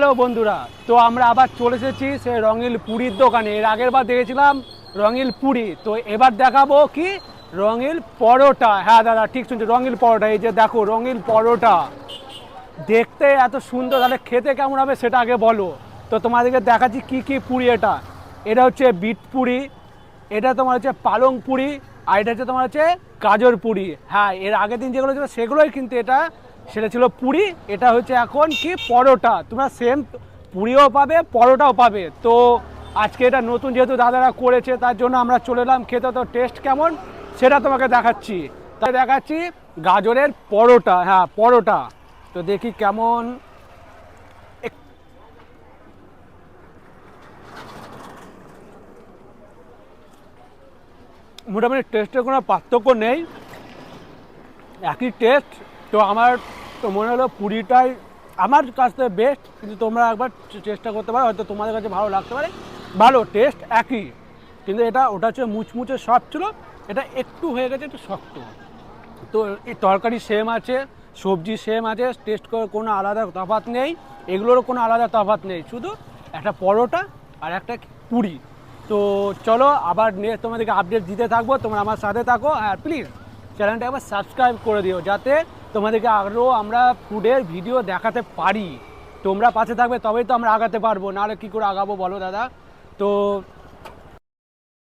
Hello বন্ধুরা, তো আমরা আবার চলে এসেছি সেই রঙিল পুরীর দোকানে। এর আগের বার দেখেছিলাম রঙিল পুরি, তো এবার দেখাবো কি রঙিল পরোটা। হ্যাঁ দাদা ঠিক শুনছি, রঙিল পরোটা। এই যে দেখো রঙিল পরোটা, দেখতে এত সুন্দর, তাহলে খেতে কেমন হবে সেটা আগে বলো। তো তোমাদেরকে দেখাচ্ছি কি কি পুরি। এটা এটা হচ্ছে বিট পুরি, এটা তোমার হচ্ছে পালং পুরি, আর এটা হচ্ছে তোমার হচ্ছে গাজর পুরি। হ্যাঁ, এর আগের দিন যেগুলো ছিল সেগুলোই, কিন্তু সেটা ছিল পুরি, এটা হচ্ছে এখন কি পরোটা। তোমরা সেম পুরিও পাবে, পরোটাও পাবে। তো আজকে এটা নতুন যেহেতু দাদারা করেছে, তার জন্য আমরা চলে এলাম খেতে। তো টেস্ট কেমন সেটা তোমাকে দেখাচ্ছি। তাই দেখাচ্ছি গাজরের পরোটা। হ্যাঁ পরোটা, তো দেখি কেমন। মোটামুটি টেস্টের কোনো পার্থক্য নেই, একই টেস্ট। তো আমার তো মনে হলো পুরিটাই আমার কাছ থেকে বেস্ট, কিন্তু তোমরা একবার চেষ্টা করতে পারো, হয়তো তোমাদের কাছে ভালো লাগতে পারে। ভালো টেস্ট একই, কিন্তু ওটা হচ্ছে মুচমুচে সফট ছিল, এটা একটু হয়ে গেছে একটু শক্ত। তো এই তরকারি সেম আছে, সবজি সেম আছে, টেস্ট করে কোনো আলাদা তফাৎ নেই, এগুলোরও কোনো আলাদা তফাৎ নেই, শুধু একটা পরোটা আর একটা পুরি। তো চলো আবার নিয়ে তোমাদেরকে আপডেট দিতে থাকবো, তোমরা আমার সাথে থাকো। আর প্লিজ চ্যানেলটা একবার সাবস্ক্রাইব করে দিও, যাতে তোমাদেরকে আরও আমরা ফুডের ভিডিও দেখাতে পারি। তোমরা পাশে থাকবে তবেই তো আমরা আগাতে পারবো, নাহলে কী করে আগাবো বলো দাদা। তো